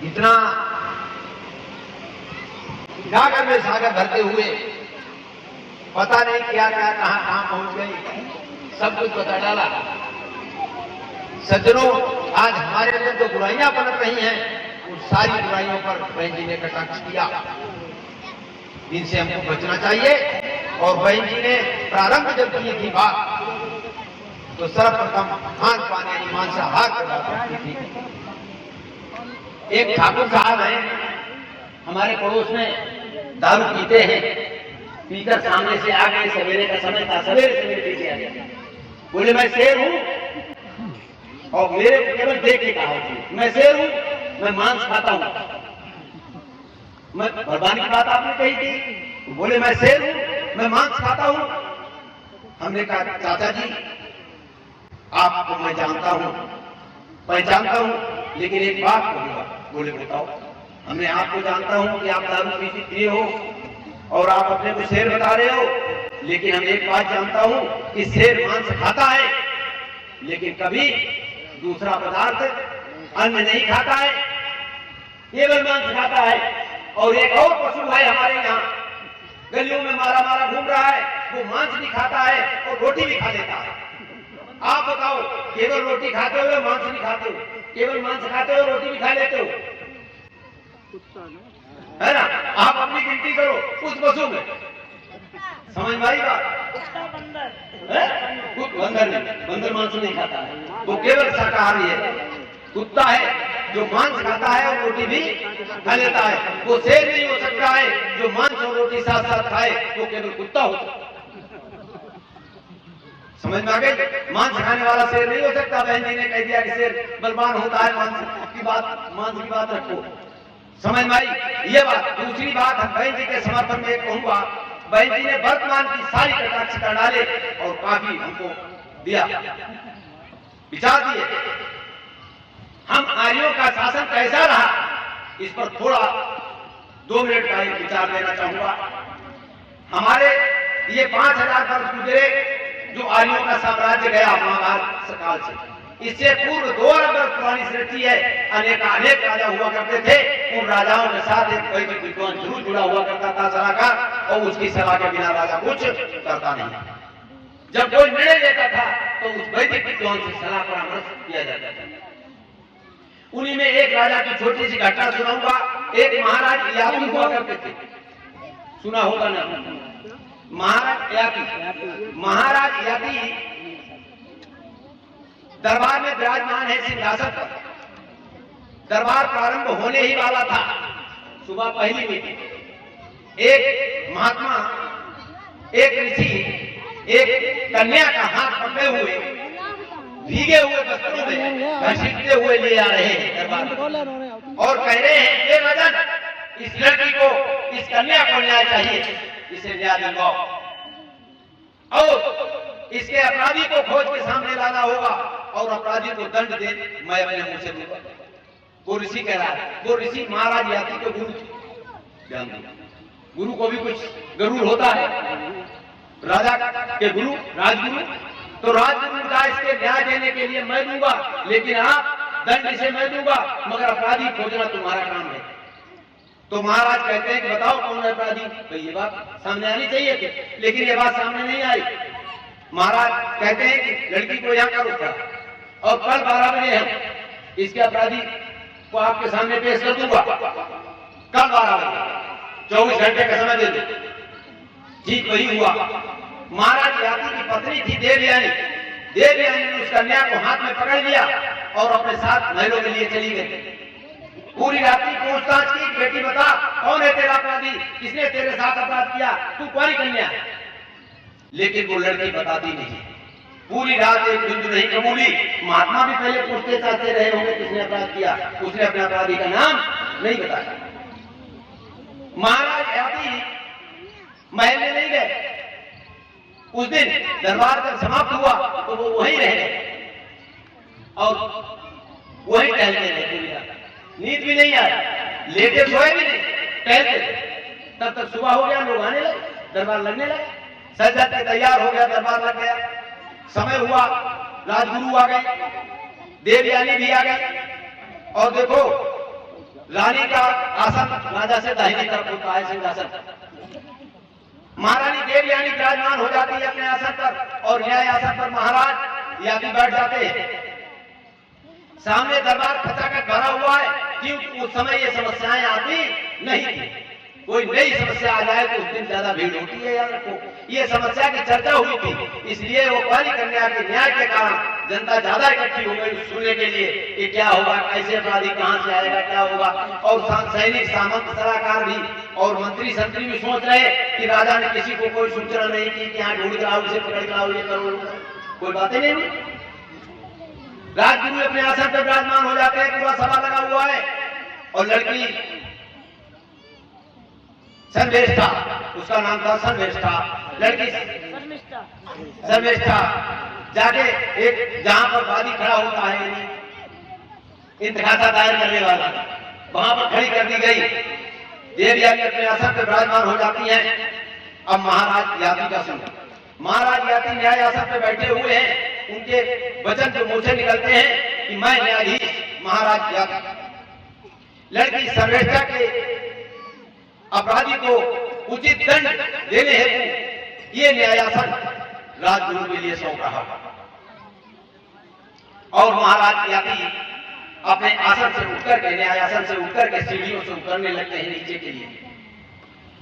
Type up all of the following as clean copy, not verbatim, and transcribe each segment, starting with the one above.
इतना गागर में सागर भरते हुए पता नहीं क्या क्या कहां पहुंच गई, सब कुछ बता डाला। सज्जनों, आज हमारे अंदर जो बुराइयां पनप रही हैं, उन सारी बुराइयों पर बहन जी ने कटाक्ष किया। इनसे हमको बचना चाहिए। और बहन जी ने प्रारंभ जब की थी बात, तो सर्वप्रथम खान पान यानी मांसाहार की बात की थी। एक ठाकुर साहब हैं हमारे पड़ोस में, दारू पीते हैं, पीकर सामने से आ गए, सवेरे का समय था, सवेरे सवेरे पीछे आ गए। बोले मैं शेर हूं, और मेरे को केवल देख के कहा होती, मैं शेर हूं, मैं मांस खाता हूं। मैं भरवानी की बात आपने कही थी। बोले मैं शेर हूं, मैं मांस खाता हूं। हमने कहा चाचा जी आपको मैं जानता हूं, पहचानता हूं, लेकिन एक बात बोलूंगा। बोले बताओ। हमने आपको जानता हूं कि आप दारू पीते हो और आप अपने को शेर बता रहे हो, लेकिन हम एक बात जानता हूं कि शेर मांस खाता है, लेकिन कभी दूसरा पदार्थ अन्न नहीं खाता है, केवल मांस खाता है। और एक और पशु है हमारे यहाँ, गलियों में मारा मारा घूम रहा है, वो मांस भी खाता है और रोटी भी खा लेता है। आप बताओ, केवल रोटी खाते हो या मांस नहीं खाते हो? केवल मांस खाते हो, रोटी भी खा लेते हो, है ना? आप अपनी गिनती करो उस पशु में, समझ में आई बात? बंदर मांस नहीं खाता है, वो केवल शाकाहारी है। कुत्ता है जो मांस खाता है और रोटी भी खा लेता है। वो शेर नहीं हो सकता है जो मांस और रोटी साथ साथ खाए, वो केवल कुत्ता हो सकता है। समझ में आ गई? मांस खाने वाला शेर नहीं हो सकता। बहन जी ने कह दिया कि शेर बलवान होता है, मांस की बात रखो। समझ में आई ये बात? दूसरी बात हम बहन जी के समर्थन में कहूंगा, बहन जी ने वर्तमान की सारी कटाक्ष कर डाले और काफी हमको दिया, विचार दिए। हम आर्यों का शासन कैसा रहा, इस पर थोड़ा 2 मिनट का एक विचार देना चाहूंगा। हमारे ये 5000 वर्ष गुजरे जो आर्यों का साम्राज्य गया महाभारत काल से, इससे पूर्व 2000 वर्ष पुरानी सृष्टि है। अनेक राजा हुआ करते थे, उन राजाओं के साथ एक वैदिक विद्वान जरूर जुड़ा हुआ करता था, सलाहकार, और उसकी सलाह के बिना राजा कुछ करता नहीं। जब कोई निर्णय लेता था तो उस वैदिक विद्वान से सलाह परामर्श किया जाता था। उन्हीं में एक राजा की छोटी सी घटना सुनाऊंगा। एक महाराज याती हुआ करते थे, सुना होगा ना? महाराज याती दरबार में विराजमान है सिंहासन पर। दरबार प्रारंभ होने ही वाला था, सुबह पहली हुई। एक महात्मा, एक ऋषि एक कन्या का हाथ पकड़े हुए भीगे हुए वस्त्रों में घसीटते हुए ले आ रहे हैं दरबार में, और कह रहे हैं ये राजन, इस लड़की को, इस कन्या को न्याय चाहिए, इसे न्याय दिलवाओ और इसके अपराधी को खोज के सामने लाना होगा और अपराधी को दंड दे, मैं अपने मुंह से दूंगा। वो ऋषि कह रहा है, वो ऋषि महाराज याती के गुरु थे। गुरु को भी कुछ गरुड़ होता है, राजा के गुरु, राजगुरु। तो राजगुरु का इसके न्याय देने के लिए मैं दूंगा, लेकिन आप दंड इसे मैं दूंगा, मगर अपराधी खोजना तुम्हारा काम है। तो महाराज कहते हैं कि बताओ कौन है अपराधी? तो ये बात सामने आनी चाहिए थी, लेकिन ये बात सामने नहीं आई। महाराज कहते हैं कि लड़की को यहाँ का रुका और कल 12 बजे हम इसके अपराधी को आपके सामने पेश कर दूंगा। कल 12 बजे 24 घंटे का समय दे दो। ठीक वही हुआ। महाराज याती की पत्नी थी देवयानी। देवयानी ने उस कन्या को हाथ में पकड़ लिया और अपने साथ महलों के लिए चली गई। पूरी रात्रि पूछताछ की, बेटी बता कौन है तेरा अपराधी, किसने तेरे साथ अपराध किया, तू कौन कन्या है? लेकिन वो लड़की बताती नहीं। पूरी रात एक बिंदु नहीं कबूली। महात्मा भी पहले पूछते चाहते रहे होंगे किसने अपराध किया, उसने अपने अपराधी का नाम नहीं बताया। महाराज याती महल में नहीं गए। उस दिन दरबार जब समाप्त हुआ तो वो वहीं रह गए और वहीं टहलते रहे पूरी रात। नींद भी नहीं आया, लेटे सोए भी नहीं, टहलते थे। तब तक सुबह हो गया, लोग आने लगे, दरबार लगने लगे, सज के तैयार हो गया, दरबार लग गया। समय हुआ, राजगुरु आ गए, देवयानी भी आ गए और देखो रानी का आसन राजा से दाहिनी तरफ होता है सिंहासन। महारानी देवयानी विराजमान हो जाती है अपने आसन पर और न्याय आसन पर महाराज यादी बैठ जाते हैं। सामने दरबार खचाखच भरा हुआ है, क्योंकि उस समय ये समस्याएं आती नहीं थी। कोई नई समस्या आ जाए तो उस दिन ज्यादा भीड़ होती है, याद रखो। ये समस्या की चर्चा हुई थी, इसलिए वो पहली कन्या के न्याय के कारण जनता ज्यादा इकट्ठी हो गई सुनने के लिए कि क्या होगा, कैसे अपराधी कहां से आएगा, क्या होगा। और सैनिक सामंत सलाहकार भी और मंत्री संतरी भी सोच रहे कि राजा ने किसी को कोई सूचना नहीं की कि यहाँ ढूंढ कराओ, उसे पकड़ कराओ, ये करो, कोई बातें नहीं हुई। राजगुरु अपने आसन पर विराजमान हो जाते हैं, पूरा सभा लगा हुआ है और लड़की सर्वेष्ठा, उसका नाम था सर्वेष्ठा, लड़की सर्वेष्ठा जाके एक जहां पर वादी खड़ा होता है इंतखासा दायर करने वाला, वहां पर खड़ी कर दी गई। देवयानी अपने आसन पर विराजमान हो जाती हैं। अब महाराज यादी का सुनो। महाराज यादी न्याय आसन पर बैठे हुए हैं, उनके वचन जो मुंह से निकलते हैं कि मैं न्यायाधीश महाराज यादी। लड़की सर्वेष्ठा के अपराधी को उचित दंड देने हेतु ये न्यायासन राजगुरु के लिए सौंप रहा और महाराज यादी अपने आसन से उठकर के न्यायासन से उठकर के सीढ़ियों से उतरने लगते हैं नीचे के लिए।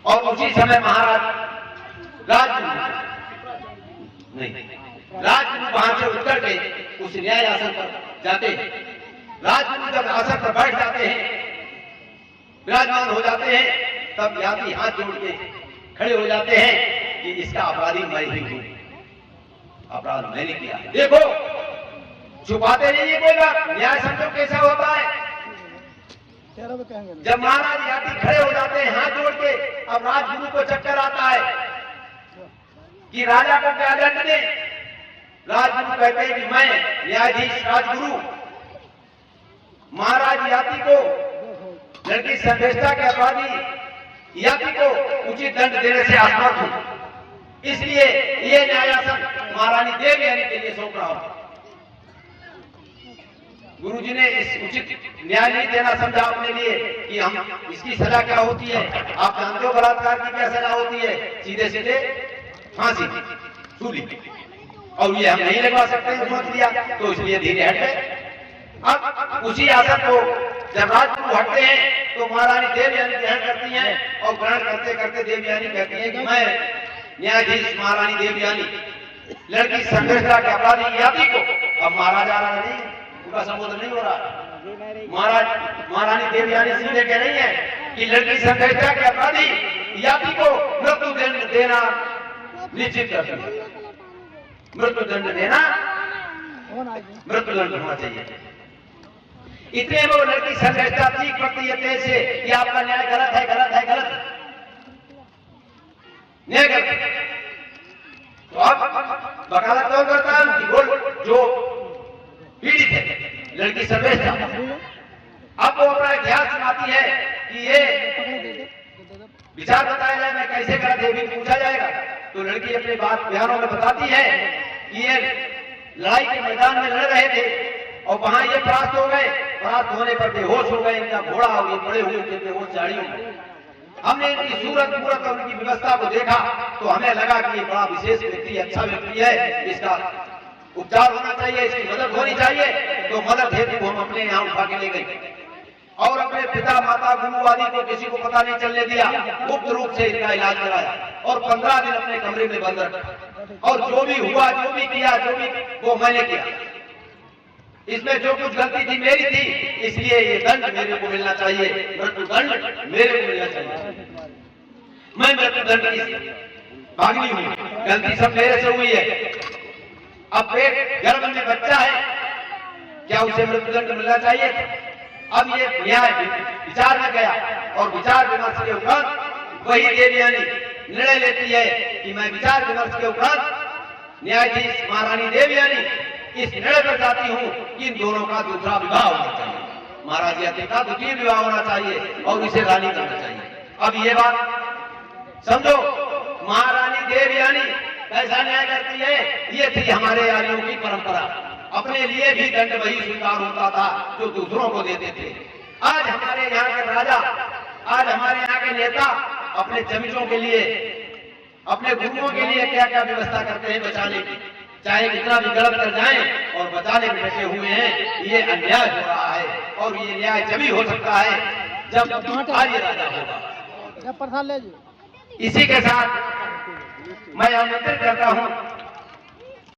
और उसी समय महाराज राजगुरु वहां से उठकर के उस न्यायासन पर जाते हैं। राजगुरु जब आसन पर बैठ जाते हैं, विराजमान हो जाते हैं, तब यादी हाथ जोड़ के खड़े हो जाते हैं कि इसका अपराधी मैं ही हूं, अपराध मैंने किया है। देखो छुपाते नहीं है कोई बात। न्याय समझो कैसा होता है। जब महाराज यादी खड़े हो जाते हैं हाथ जोड़ के, अब राजगुरु को चक्कर आता है कि राजा को क्या दंड दे। राजगुरु कहते हैं कि मैं न्यायाधीश राजगुरु महाराज यादी को, लड़की सर्वेष्ठा के अपराधी यादी को उचित दंड देने से असमर्थ हूं, इसलिए ये न्यायासन महारानी देवयानी के लिए सौंप रहा हूं। गुरुजी ने इस उचित न्याय नहीं देना समझा अपने लिए कि हम इसकी सजा क्या होती है। आप जानते हो बलात्कार की क्या सजा होती है, सीधे सीधे फांसी, सूली। और ये हम नहीं लगवा सकते, सोच लिया तो इसलिए धीरे हट गए। अब उसी आसन को जब राजगुरु हटते हैं तो महारानी देवयानी ग्रहण करती हैं और ग्रहण करते करते देवयानी कहती है कि मैं न्यायाधीश महारानी देवयानी लड़की सर्वेष्ठा के अपराधी यादी को, अब महाराजा नहीं, उनका संबोधन नहीं हो रहा, महारानी देवयानी सीधे कह रही है कि लड़की सर्वेष्ठा के अपराधी यादी को मृत्यु दंड देना निश्चित करती है। मृत्यु दंड देना, मृत्यु दंड होना चाहिए। इतने वो लड़की सर्वेष्ठा चीख पड़ती है तेज से कि आपका न्याय गलत है, गलत है, गलत न्याय गलत। तो अब वकालत कौन करता है उनकी? बोल जो पीड़ित है लड़की सर्वेष्ठा। अब वो अपना इतिहास सुनाती है कि ये विचार बताया जाए मैं कैसे गलत है, भी पूछा जाएगा। तो लड़की अपने बात बयानों में बताती है कि ये लड़ाई के मैदान में लड़ रहे थे और वहां ये परास्त हो गए, परास्त होने पर बेहोश हो गए, इनका घोड़ा हो गए, पड़े हुए थे बेहोश झाड़ियों में। हमने इनकी सूरत मूरत और उनकी व्यवस्था को देखा तो हमें लगा कि ये बड़ा विशेष व्यक्ति, अच्छा व्यक्ति है, इसका उपचार होना चाहिए, इसकी मदद होनी चाहिए। तो मदद हेतु हम अपने यहाँ उठा के ले गए और अपने पिता माता गुरु आदि को किसी को पता नहीं चलने दिया, गुप्त रूप से इनका इलाज कराया और 15 दिन अपने कमरे में बंद रखा। और जो भी हुआ, जो भी किया, जो भी वो मैंने किया। इसमें जो कुछ गलती थी मेरी थी, इसलिए ये दंड मेरे को मिलना चाहिए, मृत्यु दंड मेरे को मिलना चाहिए। मैं मृत्यु दंड की भागनी हूँ, गलती सब मेरे से हुई है। अब पेट गर्भ में बच्चा है, क्या उसे मृत्यु दंड मिलना चाहिए? अब ये न्याय विचार में गया और विचार विमर्श के उपरांत वही देवयानी निर्णय लेती है कि मैं विचार विमर्श के उपरांत न्यायाधीश महारानी देवयानी इस निर्णय पर जाती हूं कि इन दोनों का दूसरा विवाह होना चाहिए, महाराज यात्री का द्वितीय विवाह होना चाहिए और इसे रानी करना चाहिए। अब ये बात समझो, महारानी देवयानी कैसा न्याय करती है, ये थी हमारे आर्यों की परंपरा। अपने लिए भी दंड वही स्वीकार होता था जो दूसरों को देते थे। आज हमारे यहाँ राजा, आज हमारे यहाँ के नेता अपने जमीनों के लिए, अपने गुरुओं के लिए क्या क्या व्यवस्था करते हैं बचाने की, चाहे कितना भी गलत कर जाएं और बचाने में बैठे हुए हैं। ये अन्याय हो रहा है और ये न्याय जब हो सकता है जब आर्य राजा होगा। इसी के साथ मैं आमंत्रित करता हूं